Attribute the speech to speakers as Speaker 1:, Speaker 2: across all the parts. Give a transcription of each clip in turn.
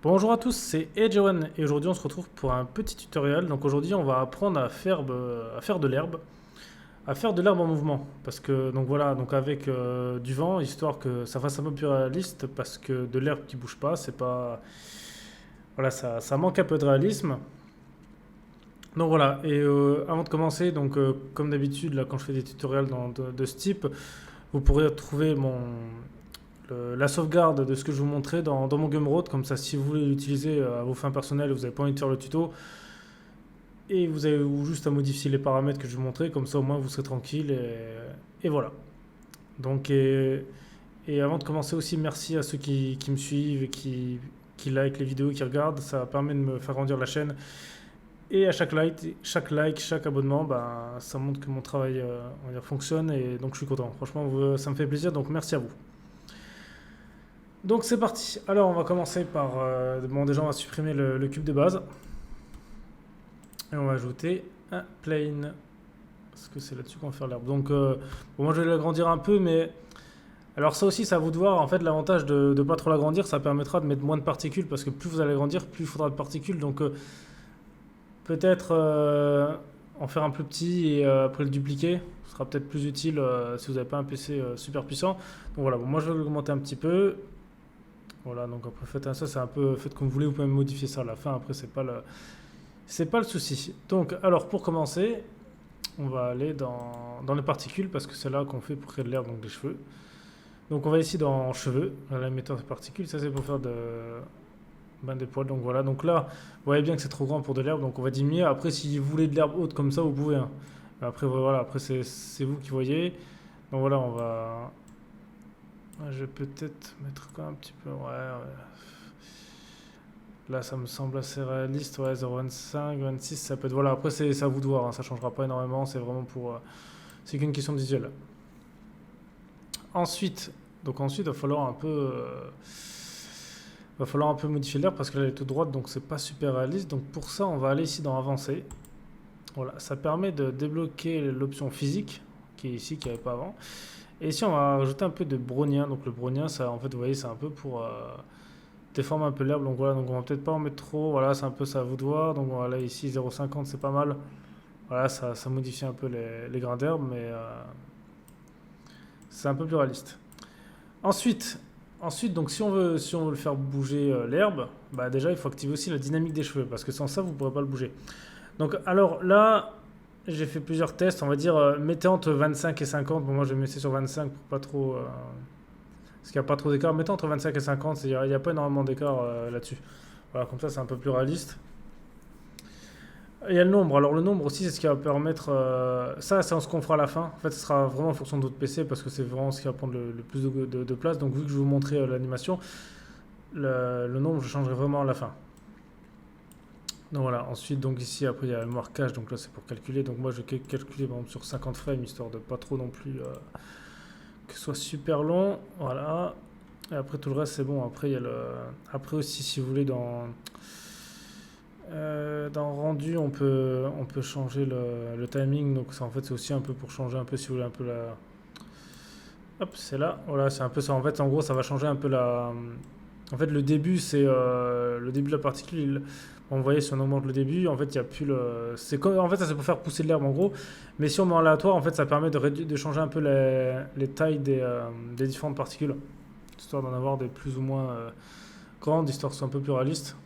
Speaker 1: Bonjour à tous, c'est Edgewan et aujourd'hui on se retrouve pour un petit tutoriel. Donc aujourd'hui on va apprendre à faire de l'herbe, à faire de l'herbe en mouvement. Parce que donc voilà, donc avec du vent, histoire que ça fasse un peu plus réaliste, parce que de l'herbe qui bouge pas, c'est pas. Voilà, ça manque un peu de réalisme. Donc voilà, et avant de commencer, donc comme d'habitude, là quand je fais des tutoriels de ce type, vous pourrez trouver la sauvegarde de ce que je vous montrais dans mon Gumroad, comme ça si vous voulez l'utiliser à vos fins personnelles et vous n'avez pas envie de faire le tuto, et vous avez juste à modifier les paramètres que je vous montrais, comme ça au moins vous serez tranquille et voilà. Donc et avant de commencer aussi, merci à ceux qui me suivent et qui like les vidéos, qui regardent, ça permet de me faire grandir la chaîne. Et à chaque abonnement, bah, ça montre que mon travail on va dire, fonctionne et donc je suis content. Franchement, ça me fait plaisir, donc merci à vous. Donc c'est parti. Alors on va commencer par... bon déjà on va supprimer le cube de base. Et on va ajouter un plane. Parce que c'est là-dessus qu'on va faire l'herbe. Donc bon, moi je vais l'agrandir un peu, mais... Alors ça aussi c'est à vous de voir. En fait l'avantage de ne pas trop l'agrandir, ça permettra de mettre moins de particules. Parce que plus vous allez agrandir, plus il faudra de particules. Donc peut-être en faire un plus petit et après le dupliquer. Ce sera peut-être plus utile si vous n'avez pas un PC super puissant. Donc voilà, bon, moi je vais l'augmenter un petit peu. Voilà, donc après faites ça, c'est un peu faites comme vous voulez, vous pouvez modifier ça à la fin, après c'est pas le souci. Donc alors pour commencer, on va aller dans les particules parce que c'est là qu'on fait pour créer de l'herbe, donc des cheveux. Donc on va ici dans cheveux, la méthode de particules, ça c'est pour faire des poils. Donc voilà, donc là, vous voyez bien que c'est trop grand pour de l'herbe, donc on va diminuer. Après si vous voulez de l'herbe haute comme ça, vous pouvez, hein. Après voilà, après c'est vous qui voyez. Donc voilà, je vais peut-être mettre quoi un petit peu, ouais. Là, ça me semble assez réaliste. Ouais, 0,25, 26, ça peut être. Voilà, après, c'est à vous de voir, hein, ça changera pas énormément. C'est vraiment pour. C'est qu'une question de visuel. Ensuite, ensuite, va falloir un peu modifier l'air parce qu'elle est toute droite, donc c'est pas super réaliste. Donc pour ça, on va aller ici dans Avancer. Voilà, ça permet de débloquer l'option physique qui est ici, qui n'y avait pas avant. Et ici, on va rajouter un peu de brownien. Donc le brownien, ça, en fait, vous voyez, c'est un peu pour déforme un peu l'herbe. Donc voilà, donc on va peut-être pas en mettre trop. Voilà, c'est un peu ça à vous de voir. Donc voilà, ici 0,50 c'est pas mal. Voilà, ça modifie un peu les grains d'herbe, mais c'est un peu plus réaliste. Ensuite, donc si on veut le faire bouger l'herbe, bah déjà il faut activer aussi la dynamique des cheveux parce que sans ça vous ne pourrez pas le bouger. Donc alors là, j'ai fait plusieurs tests. On va dire mettez entre 25 et 50. Bon, moi je vais mettre sur 25 pour pas trop. Parce qu'il n'y a pas trop d'écart. Mettez entre 25 et 50, il n'y a pas énormément d'écart là-dessus. Voilà, comme ça c'est un peu plus réaliste. Il y a le nombre. Alors le nombre aussi, c'est ce qui va permettre... ça, c'est ce qu'on fera à la fin. En fait, ce sera vraiment en fonction de votre PC parce que c'est vraiment ce qui va prendre le plus de place. Donc vu que je vais vous montrer l'animation, le nombre, je changerai vraiment à la fin. Donc voilà. Ensuite, donc ici, après, il y a le marquage. Donc là, c'est pour calculer. Donc moi, je vais calculer par exemple sur 50 frames, histoire de pas trop non plus que ce soit super long. Voilà. Et après, tout le reste, c'est bon. Après, il y a le... Après aussi, si vous voulez, dans rendu, on peut changer le timing. Donc ça, en fait, c'est aussi un peu pour changer un peu, si vous voulez, un peu la... Hop, c'est là. Voilà, c'est un peu ça. En fait, en gros, ça va changer un peu la... En fait, le début, c'est le début de la particule. Bon, vous voyez, si on augmente le début, en fait, il n'y a plus le... En fait, ça, c'est pour faire pousser de l'herbe, en gros. Mais si on met en aléatoire, en fait, ça permet de changer un peu les tailles des différentes particules. Histoire d'en avoir des plus ou moins grandes, histoire que ce soit un peu plus réaliste.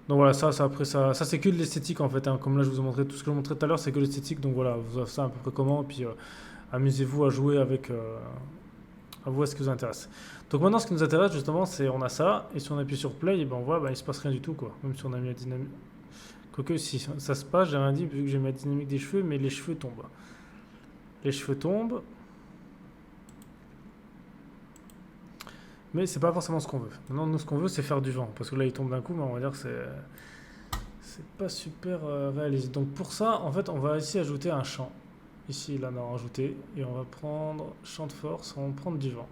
Speaker 1: Donc voilà, après ça c'est que de l'esthétique en fait, hein. Comme là je vous ai montré tout ce que je vous montrais tout à l'heure, c'est que l'esthétique. Donc voilà, vous avez ça à peu près comment, et puis amusez-vous à jouer avec, à vous à ce qui vous intéresse. Donc maintenant ce qui nous intéresse justement, c'est on a ça, et si on appuie sur play, et ben on voit, ben, il se passe rien du tout quoi. Même si on a mis la dynamique. Quoique si ça se passe, j'ai rien dit vu que j'ai mis la dynamique des cheveux, mais les cheveux tombent. Les cheveux tombent, mais c'est pas forcément ce qu'on veut. Maintenant nous ce qu'on veut c'est faire du vent, parce que là il tombe d'un coup, mais on va dire que c'est pas super réaliste. Donc pour ça, en fait, on va ici ajouter un champ. Ici, là, on a rajouté. Et on va prendre champ de force, on va prendre du vent.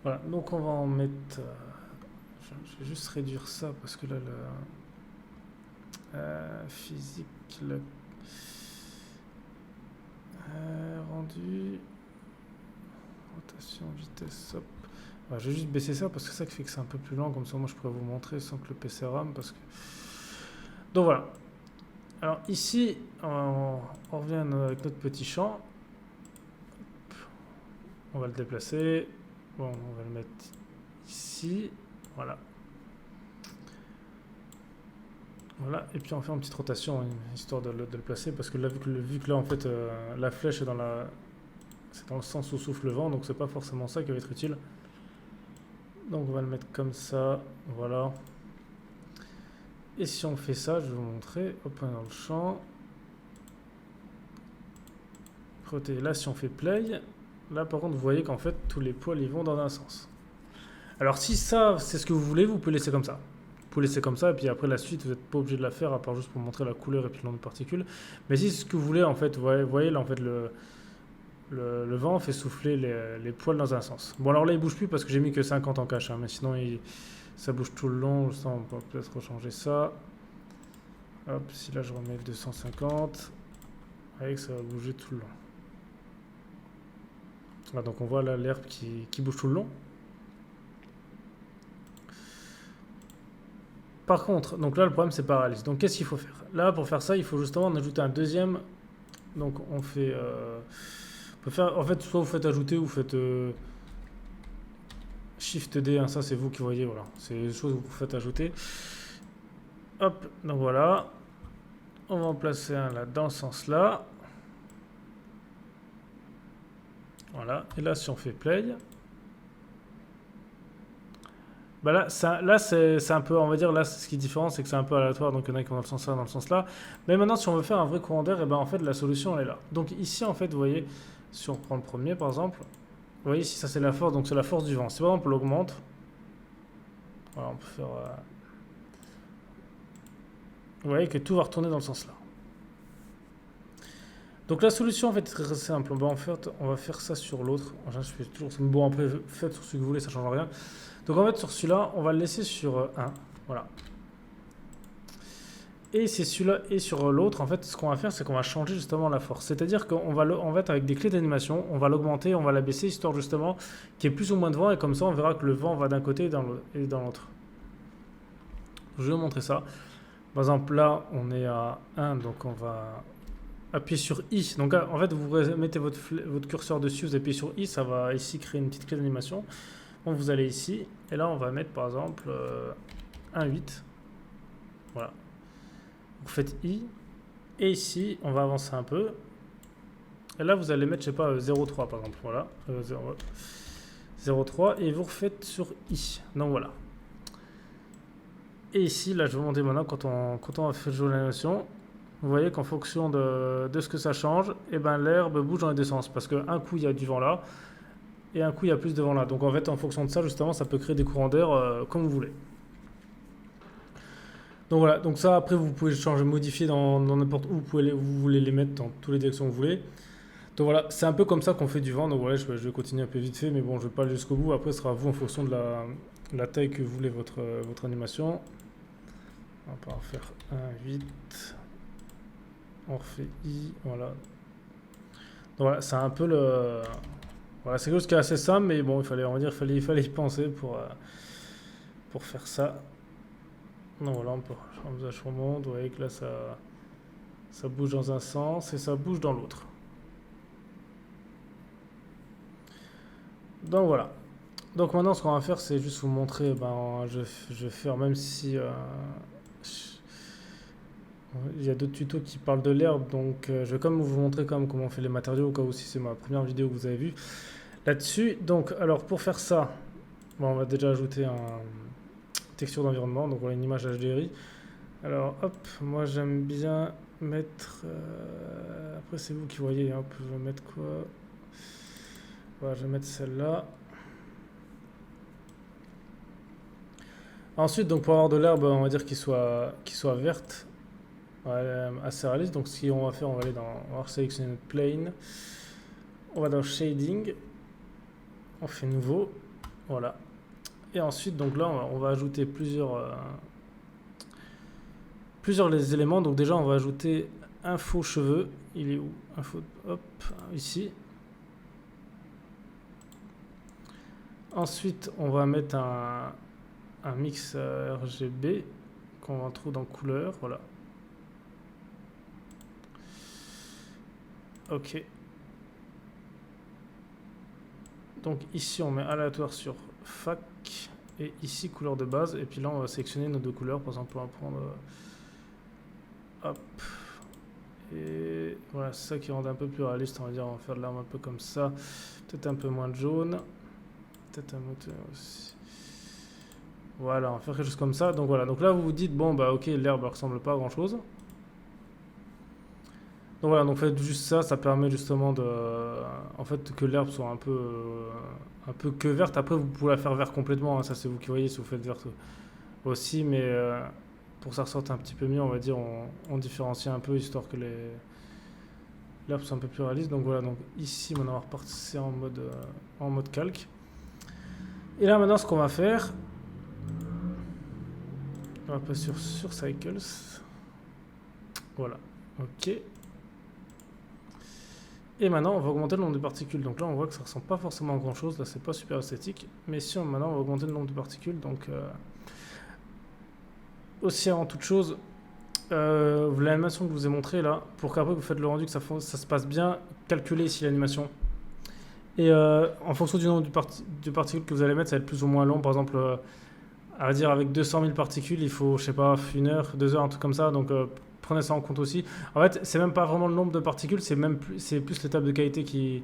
Speaker 1: Voilà, donc on va en mettre... je vais juste réduire ça parce que là, le physique, le rendu, rotation, vitesse, hop. Ouais, je vais juste baisser ça parce que c'est ça qui fait que c'est un peu plus lent. Comme ça, moi, je pourrais vous montrer sans que le PC rame. Parce que... Donc voilà. Alors ici, on revient avec notre petit champ. On va le déplacer. Bon, on va le mettre ici. Voilà. Voilà. Et puis on fait une petite rotation, histoire de le placer. Parce que là, vu que là, en fait, la flèche est dans c'est dans le sens où souffle le vent. Donc c'est pas forcément ça qui va être utile. Donc on va le mettre comme ça. Voilà. Et si on fait ça, je vais vous montrer. Hop, on est dans le champ. Côté là, si on fait play, là par contre, vous voyez qu'en fait, tous les poils ils vont dans un sens. Alors si ça, c'est ce que vous voulez, vous pouvez laisser comme ça. Vous pouvez laisser comme ça, et puis après la suite, vous n'êtes pas obligé de la faire, à part juste pour montrer la couleur et puis le nombre de particules. Mais si c'est ce que vous voulez, en fait, vous voyez là, en fait, le vent fait souffler les poils dans un sens. Bon, alors là, il bouge plus parce que j'ai mis que 50 en cache, hein, mais sinon, ça bouge tout le long. Ça, on peut peut-être rechanger ça. Hop, si là, je remets 250, vous voyez que ça va bouger tout le long. Ah, donc on voit là l'herbe qui bouge tout le long. Par contre, donc là le problème c'est paralyse. Donc qu'est-ce qu'il faut faire? Là pour faire ça, il faut justement en ajouter un deuxième. Donc on fait, on peut faire, en fait, soit vous faites ajouter ou vous faites Shift D. Hein, ça c'est vous qui voyez, voilà. C'est les choses que vous faites ajouter. Hop, donc voilà. On va en placer un là dans ce sens là. Voilà. Et là si on fait play. Bah là, c'est un peu, on va dire, là, ce qui est différent, c'est que c'est un peu aléatoire, donc il y en a qui vont dans le sens là, dans le sens là. Mais maintenant, si on veut faire un vrai courant d'air, et ben en fait, la solution, elle est là. Donc ici, en fait, vous voyez, si on prend le premier, par exemple, vous voyez, ici, ça c'est la force, donc c'est la force du vent. Si par exemple, on l'augmente, voilà, on peut faire... vous voyez que tout va retourner dans le sens là. Donc la solution, en fait, est très simple. En fait, on va faire ça sur l'autre. Je fais toujours... Bon, après, faites sur ce que vous voulez, ça ne change rien. Donc en fait sur celui-là, on va le laisser sur 1. Voilà. Et c'est celui-là et sur l'autre, en fait, ce qu'on va faire, c'est qu'on va changer justement la force. C'est-à-dire qu'on va, en fait, avec des clés d'animation, on va l'augmenter, on va la baisser, histoire justement qu'il y ait plus ou moins de vent, et comme ça, on verra que le vent va d'un côté et dans l'autre. Je vais vous montrer ça. Par exemple, là, on est à 1, donc on va appuyer sur I. Donc en fait, vous mettez votre curseur dessus, vous appuyez sur I, ça va ici créer une petite clé d'animation. Donc vous allez ici, et là on va mettre par exemple 1,8. Voilà. Vous faites I, et ici on va avancer un peu. Et là vous allez mettre, je sais pas, 0,3 par exemple. Voilà. 0,3, et vous refaites sur I. Donc voilà. Et ici, là je vais vous montrer maintenant quand on va faire jouer l'animation. Vous voyez qu'en fonction de ce que ça change, et ben l'herbe bouge dans les deux sens. Parce qu'un coup il y a du vent là, et un coup il y a plus de vent là. Donc en fait en fonction de ça justement ça peut créer des courants d'air comme vous voulez. Donc voilà, donc ça après vous pouvez changer, modifier dans n'importe où vous voulez les mettre dans toutes les directions que vous voulez. Donc voilà, c'est un peu comme ça qu'on fait du vent. Donc voilà, je vais continuer un peu vite fait, mais bon je vais pas aller jusqu'au bout. Après ce sera à vous en fonction de la taille que vous voulez votre animation. On va pas faire 1,8. On refait I, voilà. Donc voilà, c'est un peu le... Voilà, c'est quelque chose qui est assez simple, mais bon, il fallait y penser pour faire ça. Donc voilà, je remonte, vous voyez que là, ça bouge dans un sens et ça bouge dans l'autre. Donc voilà. Donc maintenant, ce qu'on va faire, c'est juste vous montrer, je vais faire, même si... il y a d'autres tutos qui parlent de l'herbe, donc je vais quand même vous montrer comment on fait les matériaux, au cas où si c'est ma première vidéo que vous avez vue là-dessus. Donc alors pour faire ça, on va déjà ajouter un texture d'environnement, donc voilà une image HDRI. Alors hop, moi j'aime bien mettre, après c'est vous qui voyez, hop, je vais mettre quoi, voilà, je vais mettre celle-là. Ensuite, donc pour avoir de l'herbe, on va dire qu'il soit verte, assez réaliste. Donc ce qu'on va faire, on va aller on va sélectionner notre plane, on va dans shading, on fait nouveau, voilà. Et ensuite, donc là, on va ajouter plusieurs les éléments. Donc déjà, on va ajouter un faux cheveu. Il est où? Hop, ici. Ensuite, on va mettre un mix RGB qu'on retrouve dans couleur. Voilà. Ok. Donc ici, on met aléatoire sur fac. Et ici, couleur de base. Et puis là, on va sélectionner nos deux couleurs. Par exemple, on va prendre... hop. Et voilà, c'est ça qui rend un peu plus réaliste. On va dire, on va faire de l'arme un peu comme ça. Peut-être un peu moins de jaune. Peut-être un moteur aussi. Voilà, on va faire quelque chose comme ça. Donc voilà, donc là, vous vous dites, bon, bah ok, l'herbe ne ressemble pas à grand-chose. Donc voilà, donc faites juste ça, ça permet justement de, en fait, que l'herbe soit un peu que verte. Après, vous pouvez la faire verte complètement, hein, ça c'est vous qui voyez si vous faites verte aussi, mais pour que ça ressorte un petit peu mieux, on va dire, on différencie un peu histoire que l'herbe soit un peu plus réaliste. Donc voilà, donc ici maintenant on va repartir en mode calque. Et là maintenant, ce qu'on va faire, on va passer sur Cycles. Voilà, ok. Et maintenant, on va augmenter le nombre de particules. Donc là, on voit que ça ressemble pas forcément à grand chose. Là, c'est pas super esthétique. Mais si maintenant, on va augmenter le nombre de particules. Donc, aussi avant toute chose, l'animation que je vous ai montrée là, pour qu'après vous faites le rendu, que ça se passe bien, calculez ici l'animation. Et en fonction du nombre de particules que vous allez mettre, ça va être plus ou moins long. Par exemple, à dire avec 200 000 particules, il faut, je sais pas, 1 heure, 2 heures, un truc comme ça. Donc, prenez ça en compte aussi. En fait, c'est même pas vraiment le nombre de particules, c'est plus l'étape de qualité qui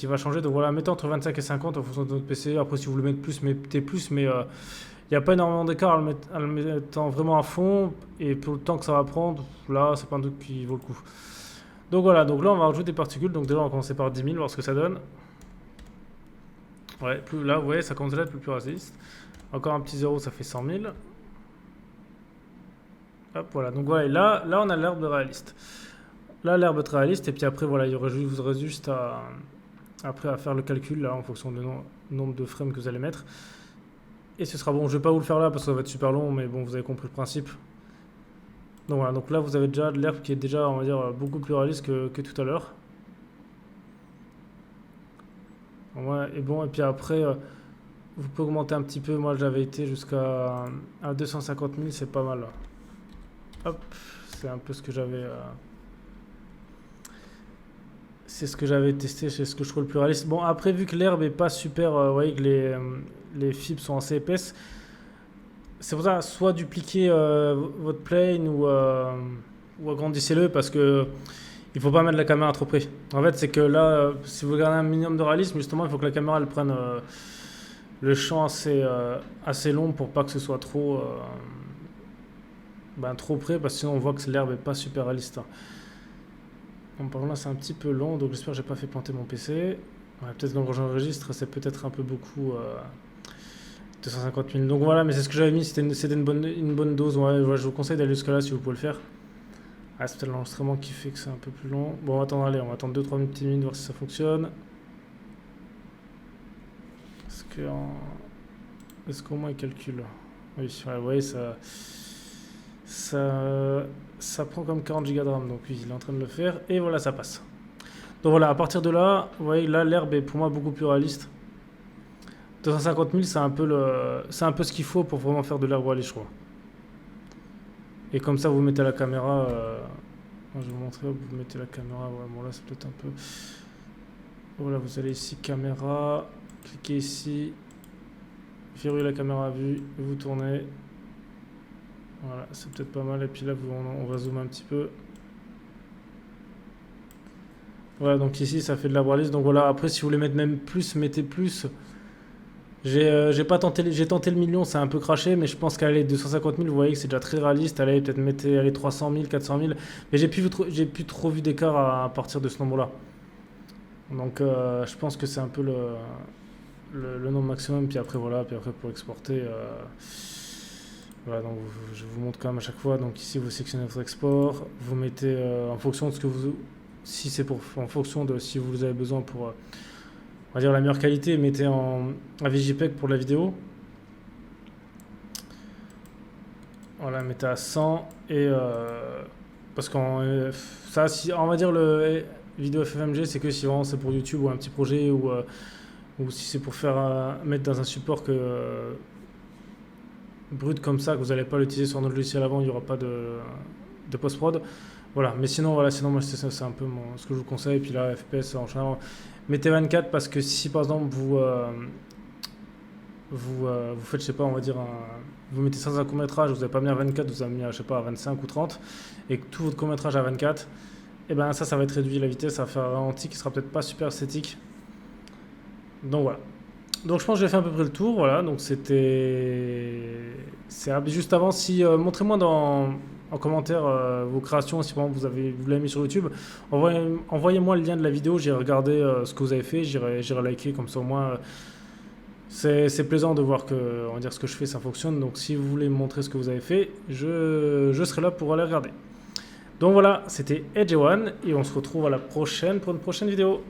Speaker 1: va changer. Donc voilà, mettez entre 25 et 50 en fonction de votre PC. Après, si vous voulez mettre plus, mettez plus, mais il n'y a pas énormément d'écart en le mettant vraiment à fond. Et pour le temps que ça va prendre, là, c'est pas un truc qui vaut le coup. Donc voilà, donc là, on va rajouter des particules. Donc déjà, on va commencer par 10 000, voir ce que ça donne. Ouais, là, vous voyez, ça commence à être plus réaliste. Encore un petit 0, ça fait 100 000. Hop, voilà, donc voilà, là on a l'herbe de réaliste. Là, l'herbe est réaliste, et puis après, voilà, vous aurez juste après à faire le calcul, là, en fonction du nombre de frames que vous allez mettre. Et ce sera bon, je vais pas vous le faire là, parce que ça va être super long, mais bon, vous avez compris le principe. Donc voilà, donc là, vous avez déjà de l'herbe qui est déjà, on va dire, beaucoup plus réaliste que tout à l'heure. Ouais, et bon, et puis après, vous pouvez augmenter un petit peu, moi j'avais été jusqu'à 250 000, c'est pas mal. Hop, c'est un peu ce que j'avais... c'est ce que j'avais testé, c'est ce que je trouve le plus réaliste. Bon, après, vu que l'herbe est pas super, vous voyez que les fibres sont assez épaisses, c'est pour ça, soit dupliquer votre plane ou agrandissez-le, parce que il faut pas mettre la caméra trop près. En fait, c'est que là, si vous regardez un minimum de réalisme, justement, il faut que la caméra elle prenne le champ assez long pour pas que ce soit trop près, parce que sinon on voit que l'herbe est pas super réaliste. Bon, par contre là c'est un petit peu long, donc j'espère que j'ai pas fait planter mon PC. Ouais, peut-être quand j'enregistre c'est peut-être un peu beaucoup, 250 000. Donc voilà, mais c'est ce que j'avais mis, c'était une bonne dose. Ouais, je vous conseille d'aller jusque là si vous pouvez le faire. Ah, c'est peut-être l'enregistrement qui fait que c'est un peu plus long. Bon, on va attendre, allez, on va attendre 2-3 petites minutes, voir si ça fonctionne. Est-ce qu'au moins il calcule? Oui, ouais, vous voyez, ça prend comme 40 Go de RAM, donc oui, il est en train de le faire, et voilà, ça passe. Donc voilà, à partir de là, vous voyez, là, l'herbe est pour moi beaucoup plus réaliste. 250 000, c'est un peu ce qu'il faut pour vraiment faire de l'herbe réaliste, je crois. Et comme ça, vous mettez la caméra... je vais vous montrer, vous mettez la caméra, ouais, bon là, c'est peut-être un peu... Voilà, vous allez ici, caméra, cliquez ici, verrouillez la caméra à vue, et vous tournez. Voilà, c'est peut-être pas mal. Et puis là, on va zoomer un petit peu. Voilà, donc ici, ça fait de la réaliste. Donc voilà, après, si vous voulez mettre même plus, mettez plus. J'ai tenté le million, c'est un peu craché, mais je pense qu'aller 250 000, vous voyez que c'est déjà très réaliste. Allez, peut-être mettez 300 000, 400 000. Mais j'ai plus trop vu d'écart à partir de ce nombre-là. Donc je pense que c'est un peu le nombre maximum. Puis après, voilà, pour exporter... voilà, donc je vous montre quand même à chaque fois. Donc ici, vous sélectionnez votre export. Vous mettez en fonction de ce que vous... Si c'est en fonction de si vous avez besoin pour... on va dire la meilleure qualité, mettez en JPEG pour la vidéo. Voilà, mettez à 100 et parce qu'on ça, si on va dire le vidéo FFMG, c'est que si vraiment c'est pour YouTube ou un petit projet ou ou si c'est pour faire mettre dans un support que brut comme ça, que vous n'allez pas l'utiliser sur notre logiciel avant, il n'y aura pas de post-prod. Voilà, mais sinon, voilà, sinon moi c'est un peu ce que je vous conseille. Et puis là, FPS en général, mettez 24 parce que si par exemple vous faites, je sais pas, on va dire, vous mettez sans un court-métrage, vous n'avez pas mis à 24, vous avez mis, je sais pas, à 25 ou 30, et que tout votre court-métrage à 24, et ben ça va être réduit la vitesse, ça va faire un ralenti qui sera peut-être pas super esthétique. Donc voilà. Donc je pense que j'ai fait à peu près le tour, voilà, donc c'est juste avant, si montrez-moi en commentaire vos créations, si par exemple vous l'avez mis sur YouTube, envoyez-moi le lien de la vidéo, j'irai regarder ce que vous avez fait, j'irai liker, comme ça au moins c'est plaisant de voir que, on va dire, ce que je fais ça fonctionne, donc si vous voulez me montrer ce que vous avez fait, je serai là pour aller regarder. Donc voilà, c'était Edge One et on se retrouve à la prochaine pour une prochaine vidéo.